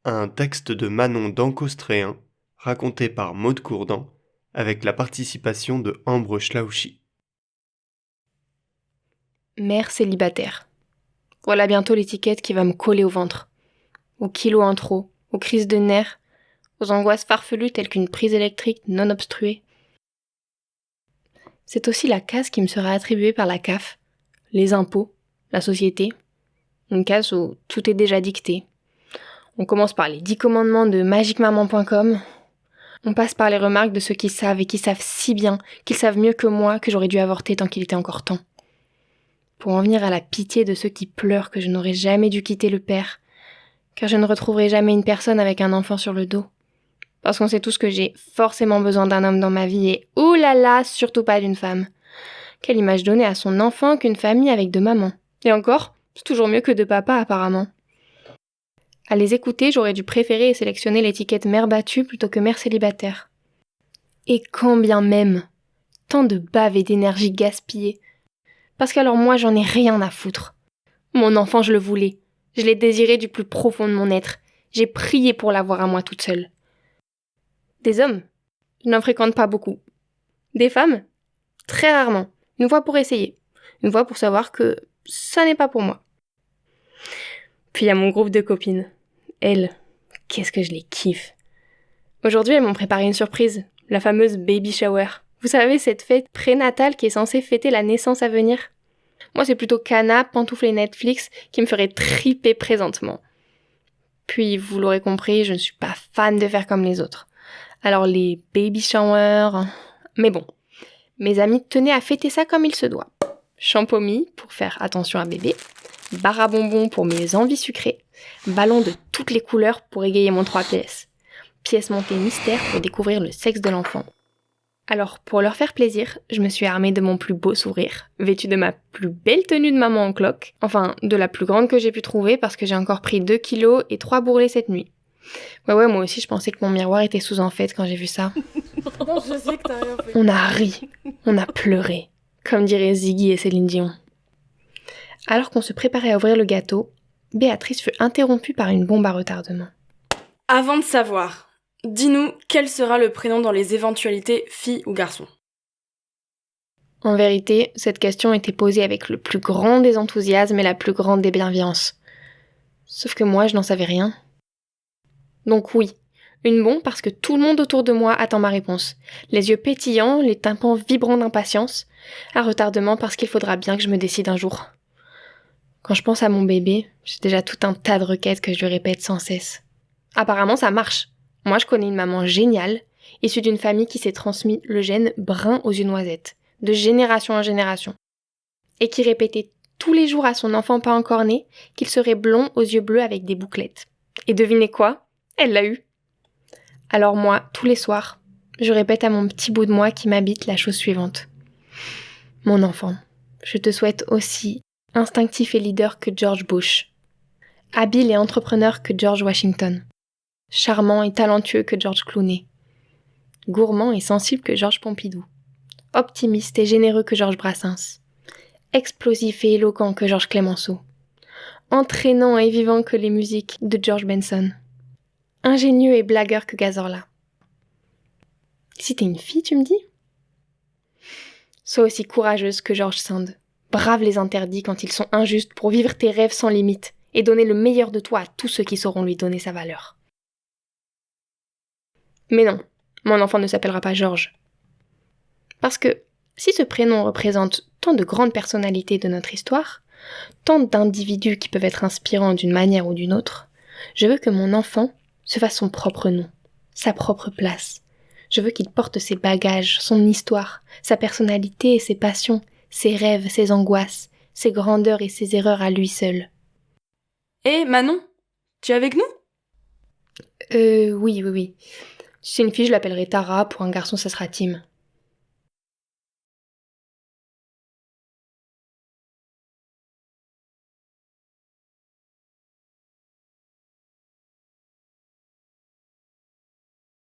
un texte de Manon d'Ancostréen, raconté par Maude Courdan, avec la participation de Ambre Schlauchy. Mère célibataire. Voilà bientôt l'étiquette qui va me coller au ventre. Aux kilos en trop, aux crises de nerfs, aux angoisses farfelues telles qu'une prise électrique non obstruée. C'est aussi la case qui me sera attribuée par la CAF, les impôts, la société. Une case où tout est déjà dicté. On commence par les 10 commandements de magicmaman.com. On passe par les remarques de ceux qui savent et qui savent si bien, qu'ils savent mieux que moi que j'aurais dû avorter tant qu'il était encore temps. Pour en venir à la pitié de ceux qui pleurent que je n'aurais jamais dû quitter le père, car je ne retrouverai jamais une personne avec un enfant sur le dos. Parce qu'on sait tous que j'ai forcément besoin d'un homme dans ma vie et oulala, surtout pas d'une femme. Quelle image donner à son enfant qu'une famille avec deux mamans. Et encore, c'est toujours mieux que deux papas apparemment. À les écouter, j'aurais dû préférer et sélectionner l'étiquette mère battue plutôt que mère célibataire. Et quand bien même, tant de bave et d'énergie gaspillée. Parce qu'alors moi, j'en ai rien à foutre. Mon enfant, je le voulais. Je l'ai désiré du plus profond de mon être. J'ai prié pour l'avoir à moi toute seule. Des hommes, je n'en fréquente pas beaucoup. Des femmes, très rarement. Une fois pour essayer. Une fois pour savoir que ça n'est pas pour moi. Puis il y a mon groupe de copines. Elles, qu'est-ce que je les kiffe. Aujourd'hui, elles m'ont préparé une surprise, la fameuse baby shower. Vous savez, cette fête prénatale qui est censée fêter la naissance à venir. Moi, c'est plutôt canapé, pantoufles et Netflix qui me ferait triper présentement. Puis, vous l'aurez compris, je ne suis pas fan de faire comme les autres. Alors, les baby showers... Mais bon, mes amis tenaient à fêter ça comme il se doit. Champomis pour faire attention à bébé, barre à bonbons pour mes envies sucrées, ballons de toutes les couleurs pour égayer mon 3 pièces, pièces montées mystère pour découvrir le sexe de l'enfant. Alors, pour leur faire plaisir, je me suis armée de mon plus beau sourire, vêtue de ma plus belle tenue de maman en cloque, enfin, de la plus grande que j'ai pu trouver parce que j'ai encore pris 2 kilos et 3 bourrelets cette nuit. Ouais, moi aussi je pensais que mon miroir était sous en fait quand j'ai vu ça. Non, je sais que t'as rien fait. On a ri, on a pleuré, comme diraient Ziggy et Céline Dion. Alors qu'on se préparait à ouvrir le gâteau, Béatrice fut interrompue par une bombe à retardement. Avant de savoir, dis-nous quel sera le prénom dans les éventualités fille ou garçon. En vérité, cette question était posée avec le plus grand des enthousiasmes et la plus grande des bienveillances. Sauf que moi, je n'en savais rien. Donc oui, une bombe parce que tout le monde autour de moi attend ma réponse. Les yeux pétillants, les tympans vibrants d'impatience. Un retardement parce qu'il faudra bien que je me décide un jour. Quand je pense à mon bébé, j'ai déjà tout un tas de requêtes que je lui répète sans cesse. Apparemment, ça marche. Moi, je connais une maman géniale, issue d'une famille qui s'est transmis le gène brun aux yeux noisettes, de génération en génération, et qui répétait tous les jours à son enfant pas encore né qu'il serait blond aux yeux bleus avec des bouclettes. Et devinez quoi ? Elle l'a eu. Alors moi, tous les soirs, je répète à mon petit bout de moi qui m'habite la chose suivante. Mon enfant, je te souhaite aussi instinctif et leader que George Bush, habile et entrepreneur que George Washington, charmant et talentueux que George Clooney, gourmand et sensible que Georges Pompidou, optimiste et généreux que Georges Brassens, explosif et éloquent que Georges Clemenceau, entraînant et vivant que les musiques de George Benson, ingénieux et blagueur que Gazorla. Si t'es une fille, tu me dis ? Sois aussi courageuse que George Sand. Brave les interdits quand ils sont injustes pour vivre tes rêves sans limite et donner le meilleur de toi à tous ceux qui sauront lui donner sa valeur. Mais non, mon enfant ne s'appellera pas Georges. Parce que si ce prénom représente tant de grandes personnalités de notre histoire, tant d'individus qui peuvent être inspirants d'une manière ou d'une autre, je veux que mon enfant se fasse son propre nom, sa propre place. Je veux qu'il porte ses bagages, son histoire, sa personnalité et ses passions, ses rêves, ses angoisses, ses grandeurs et ses erreurs à lui seul. Et Manon, tu es avec nous ? Oui. Si c'est une fille, je l'appellerai Tara, pour un garçon, ça sera Tim.